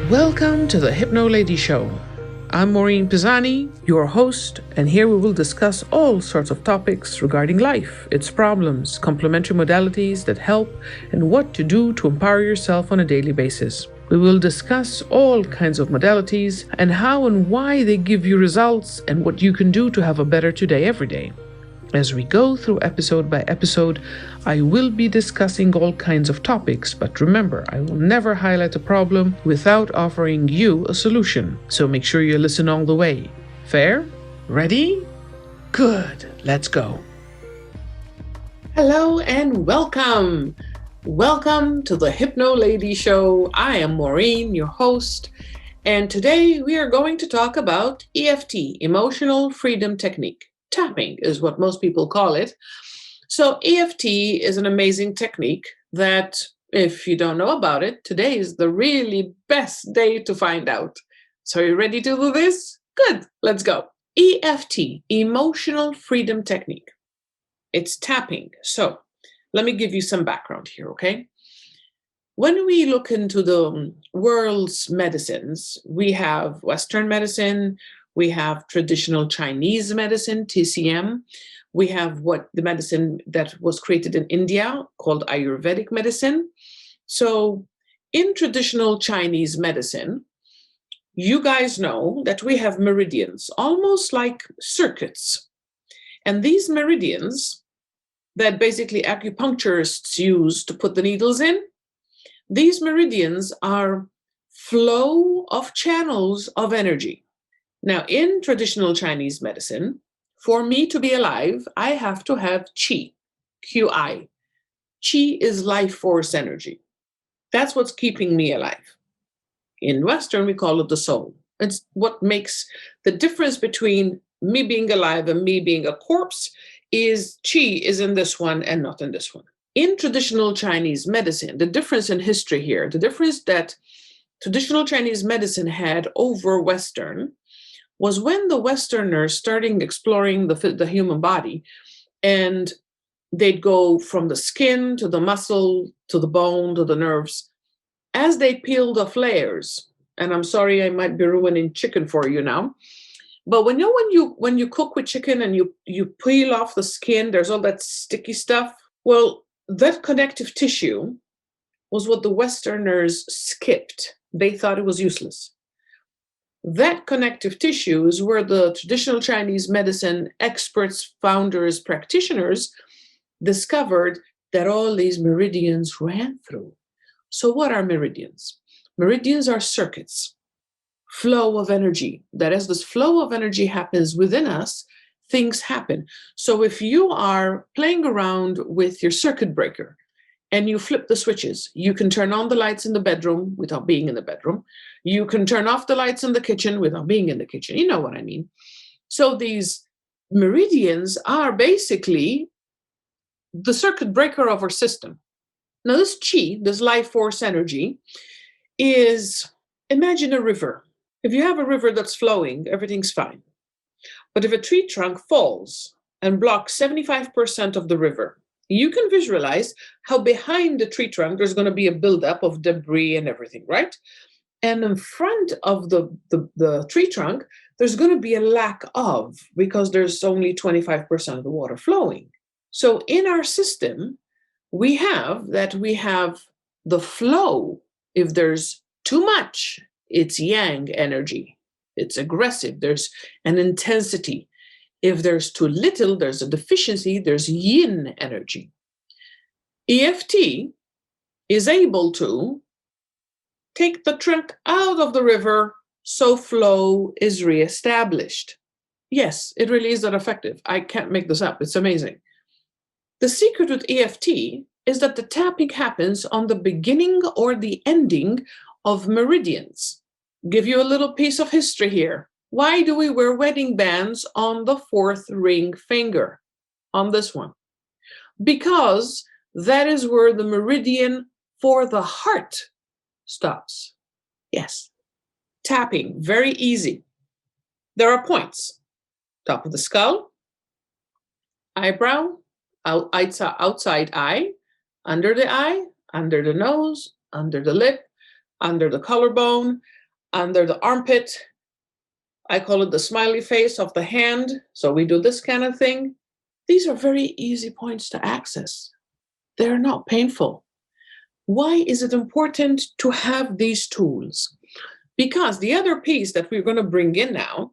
Welcome to the Hypnolady Show. I'm Maureen Pisani, your host, and here we will discuss all sorts of topics regarding life, its problems, complementary modalities that help, and what to do to empower yourself on a daily basis. We will discuss all kinds of modalities and how and why they give you results and what you can do to have a better today every day. As we go through episode by episode, I will be discussing all kinds of topics, but remember, I will never highlight a problem without offering you a solution. So make sure you listen all the way. Fair? Ready? Good. Let's go. Hello and welcome. Welcome to the Hypnolady Show. I am Maureen, your host, and today we are going to talk about EFT, Emotional Freedom Technique. Tapping is what most people call it. So EFT is an amazing technique that, if you don't know about it, today is the really best day to find out. So are you ready to do this? Good, let's go. EFT, Emotional Freedom Technique. It's tapping. So let me give you some background here, okay? When we look into the world's medicines, we have Western medicine, we have traditional Chinese medicine, TCM. We have the medicine that was created in India called Ayurvedic medicine. So in traditional Chinese medicine, you guys know that we have meridians, almost like circuits. And these meridians that basically acupuncturists use to put the needles in, these meridians are flow of channels of energy. Now, in traditional Chinese medicine, for me to be alive, I have to have qi, Qi. Qi is life force energy. That's what's keeping me alive. In Western, we call it the soul. It's what makes the difference between me being alive and me being a corpse is qi is in this one and not in this one. In traditional Chinese medicine, the difference in history here, the difference that traditional Chinese medicine had over Western was when the Westerners started exploring the human body, and they'd go from the skin to the muscle, to the bone, to the nerves. As they peeled off layers, and I'm sorry, I might be ruining chicken for you now, but when you cook with chicken and you peel off the skin, there's all that sticky stuff. Well, that connective tissue was what the Westerners skipped. They thought it was useless. That connective tissue is where the traditional Chinese medicine experts, founders, practitioners discovered that all these meridians ran through. So what are meridians? Meridians are circuits, flow of energy. That as this flow of energy happens within us, things happen. So if you are playing around with your circuit breaker and you flip the switches, you can turn on the lights in the bedroom without being in the bedroom. You can turn off the lights in the kitchen without being in the kitchen. You know what I mean? So these meridians are basically the circuit breaker of our system. Now this qi, this life force energy, is, imagine a river. If you have a river that's flowing, everything's fine. But if a tree trunk falls and blocks 75% of the river, you can visualize how behind the tree trunk there's going to be a buildup of debris and everything, right? And in front of the tree trunk, there's going to be a lack of, because there's only 25% of the water flowing. So in our system, we have the flow. If there's too much, it's yang energy. It's aggressive. There's an intensity. If there's too little, there's a deficiency, there's yin energy. EFT is able to take the trunk out of the river so flow is reestablished. Yes, it really is that effective. I can't make this up. It's amazing. The secret with EFT is that the tapping happens on the beginning or the ending of meridians. Give you a little piece of history here. Why do we wear wedding bands on the fourth ring finger, on this one? Because that is where the meridian for the heart stops. Yes. Tapping, very easy. There are points. Top of the skull, eyebrow, outside eye, under the nose, under the lip, under the collarbone, under the armpit. I call it the smiley face of the hand. So we do this kind of thing. These are very easy points to access. They're not painful. Why is it important to have these tools? Because the other piece that we're going to bring in now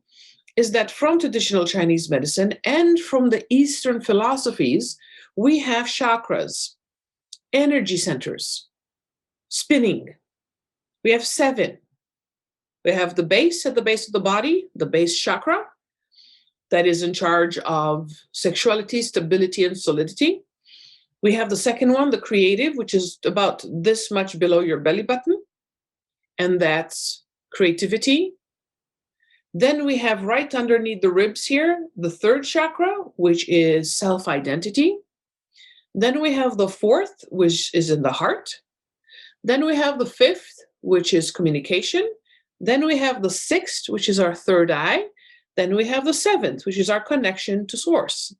is that from traditional Chinese medicine and from the Eastern philosophies, we have chakras, energy centers, spinning. We have 7. We have the base at the base of the body, the base chakra, that is in charge of sexuality, stability, and solidity. We have the second one, the creative, which is about this much below your belly button, and that's creativity. Then we have right underneath the ribs here, the third chakra, which is self-identity. Then we have the fourth, which is in the heart. Then we have the fifth, which is communication. Then we have the sixth, which is our third eye. Then we have the seventh, which is our connection to source.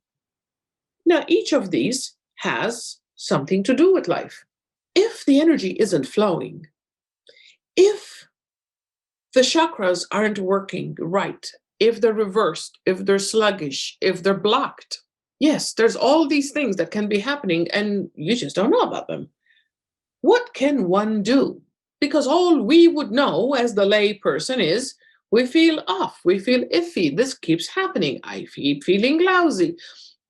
Now, each of these has something to do with life. If the energy isn't flowing, if the chakras aren't working right, if they're reversed, if they're sluggish, if they're blocked, yes, there's all these things that can be happening and you just don't know about them. What can one do? Because all we would know as the lay person is we feel off, we feel iffy, this keeps happening, I keep feeling lousy,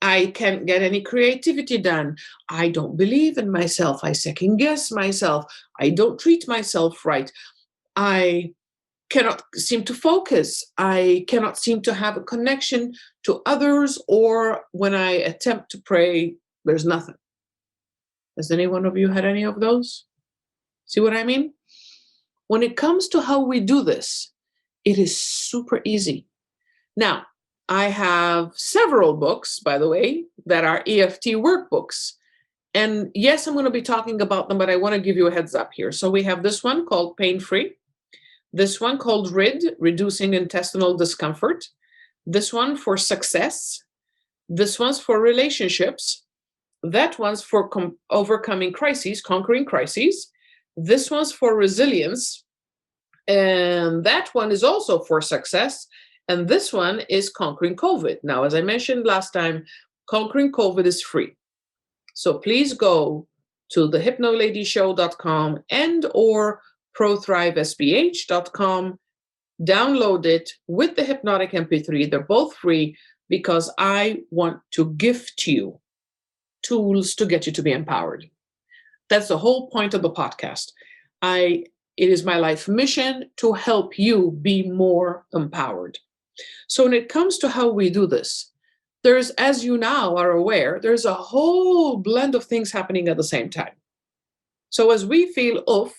I can't get any creativity done, I don't believe in myself, I second guess myself, I don't treat myself right, I cannot seem to focus, I cannot seem to have a connection to others, or when I attempt to pray, there's nothing. Has any one of you had any of those? See what I mean? When it comes to how we do this, it is super easy. Now, I have several books, by the way, that are EFT workbooks. And yes, I'm going to be talking about them, but I want to give you a heads up here. So we have this one called Pain Free, this one called RID, Reducing Intestinal Discomfort, this one for Success, this one's for Relationships, that one's for overcoming crises, conquering crises, this one's for Resilience, and that one is also for Success, and this one is Conquering COVID. Now, as I mentioned last time, Conquering COVID is free. So please go to the hypnoladyshow.com and or prothrivesbh.com, download it with the hypnotic MP3. They're both free because I want to gift you tools to get you to be empowered. That's the whole point of the podcast. It is my life mission to help you be more empowered. So when it comes to how we do this, there's, as you now are aware, there's a whole blend of things happening at the same time. So as we feel off,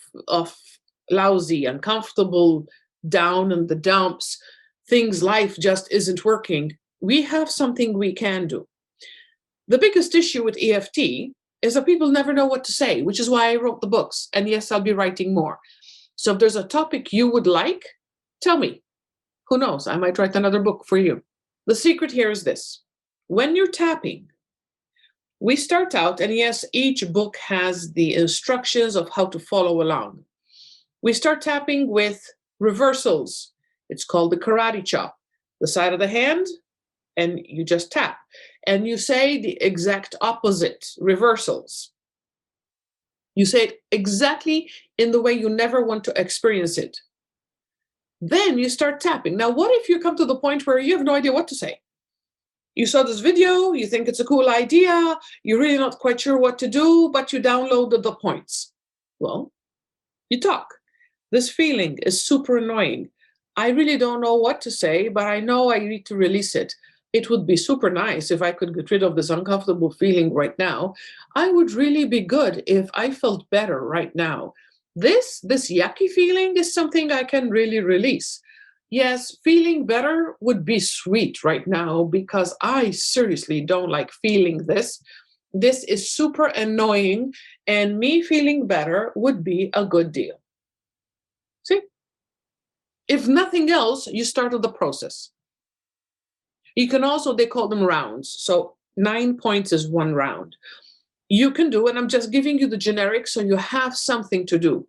lousy, uncomfortable, down in the dumps, life just isn't working, we have something we can do. The biggest issue with EFT is that people never know what to say, which is why I wrote the books. And yes, I'll be writing more. So if there's a topic you would like, tell me. Who knows? I might write another book for you. The secret here is this. When you're tapping, we start out, and yes, each book has the instructions of how to follow along. We start tapping with reversals. It's called the karate chop. The side of the hand, and you just tap. And you say the exact opposite, reversals. You say it exactly in the way you never want to experience it. Then you start tapping. Now, what if you come to the point where you have no idea what to say? You saw this video, you think it's a cool idea, you're really not quite sure what to do, but you downloaded the points. Well, you talk. This feeling is super annoying. I really don't know what to say, but I know I need to release it. It would be super nice if I could get rid of this uncomfortable feeling right now. I would really be good if I felt better right now. This yucky feeling is something I can really release. Yes, feeling better would be sweet right now because I seriously don't like feeling this. This is super annoying, and me feeling better would be a good deal. See? If nothing else, you started the process. You can also, they call them rounds. So 9 points is one round. You can do, and I'm just giving you the generic so you have something to do.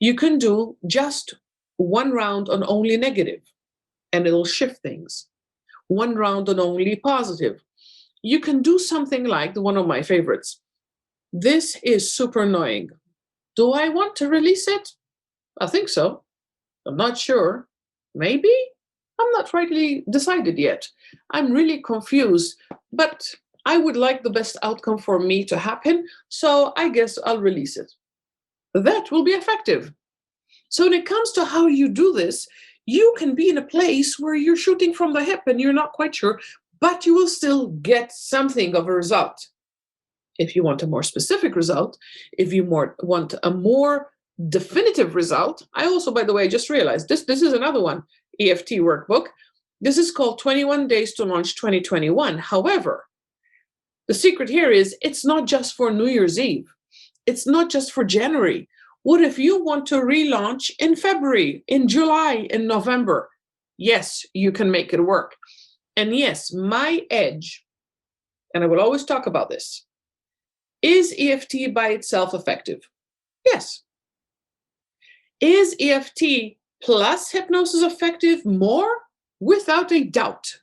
You can do just one round on only negative, and it'll shift things. One round on only positive. You can do something like one of my favorites. This is super annoying. Do I want to release it? I think so. I'm not sure. Maybe? I'm not rightly decided yet. I'm really confused, but I would like the best outcome for me to happen, so I guess I'll release it. That will be effective. So when it comes to how you do this, you can be in a place where you're shooting from the hip and you're not quite sure, but you will still get something of a result. If you want a more specific result, if you want a more definitive result, I also, by the way, just realized this is another one, EFT workbook. This is called 21 Days to Launch 2021. However, the secret here is it's not just for New Year's Eve. It's not just for January. What if you want to relaunch in February, in July, in November? Yes, you can make it work. And yes, my edge, and I will always talk about this, is EFT by itself effective? Yes. Is EFT plus hypnosis effective? More? Without a doubt.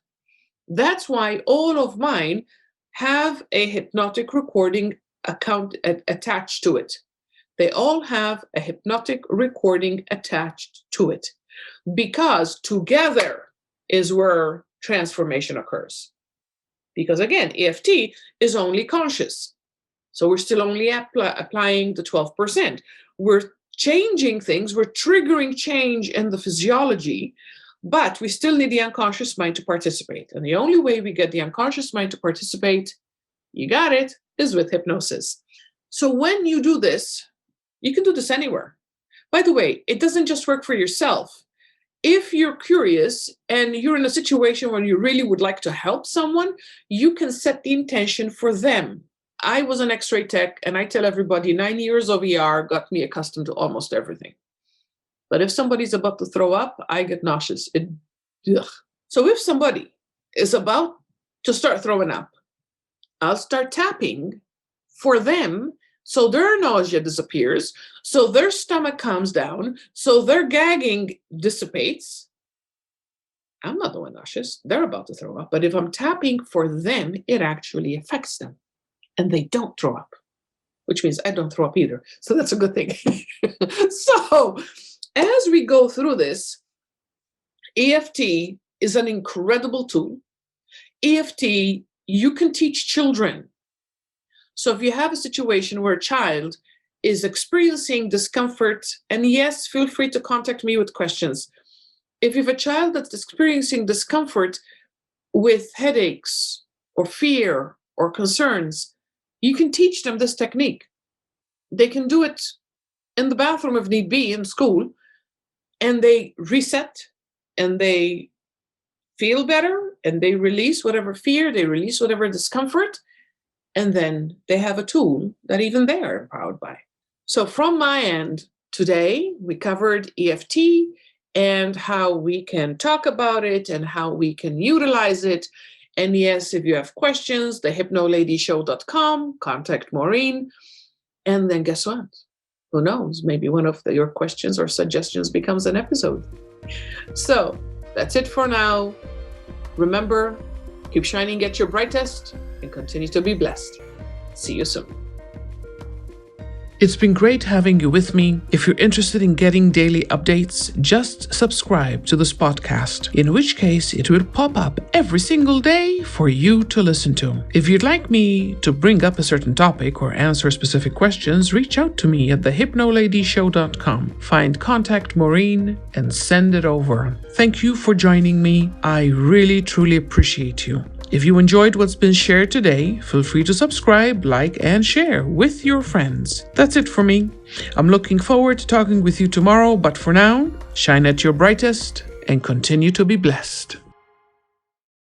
That's why all of mine have a hypnotic recording account attached to it. They all have a hypnotic recording attached to it, because together is where transformation occurs. Because again, EFT is only conscious. So we're still only applying the 12%. We're changing things, we're triggering change in the physiology, but we still need the unconscious mind to participate. And the only way we get the unconscious mind to participate, you got it, is with hypnosis. So when you do this, you can do this anywhere. By the way, it doesn't just work for yourself. If you're curious and you're in a situation where you really would like to help someone, you can set the intention for them. I was an X-ray tech, and I tell everybody 9 years of ER got me accustomed to almost everything. But if somebody's about to throw up, I get nauseous. So if somebody is about to start throwing up, I'll start tapping for them so their nausea disappears, so their stomach calms down, so their gagging dissipates. I'm not the one nauseous. They're about to throw up. But if I'm tapping for them, it actually affects them. And they don't throw up, which means I don't throw up either. So that's a good thing. So as we go through this, EFT is an incredible tool. EFT, you can teach children. So if you have a situation where a child is experiencing discomfort, and yes, feel free to contact me with questions. If you have a child that's experiencing discomfort with headaches or fear or concerns, you can teach them this technique. They can do it in the bathroom if need be, in school, and they reset and they feel better and they release whatever fear, they release whatever discomfort, and then they have a tool that even they're empowered by. So from my end, today we covered EFT and how we can talk about it and how we can utilize it. And yes, if you have questions, the hypnoladyshow.com, contact Maureen. And then guess what? Who knows? Maybe one of your questions or suggestions becomes an episode. So that's it for now. Remember, keep shining at your brightest and continue to be blessed. See you soon. It's been great having you with me. If you're interested in getting daily updates, just subscribe to this podcast, in which case it will pop up every single day for you to listen to. If you'd like me to bring up a certain topic or answer specific questions, reach out to me at thehypnoladyshow.com. Find Contact Maureen and send it over. Thank you for joining me. I really, truly appreciate you. If you enjoyed what's been shared today, feel free to subscribe, like, and share with your friends. That's it for me. I'm looking forward to talking with you tomorrow, but for now, shine at your brightest and continue to be blessed.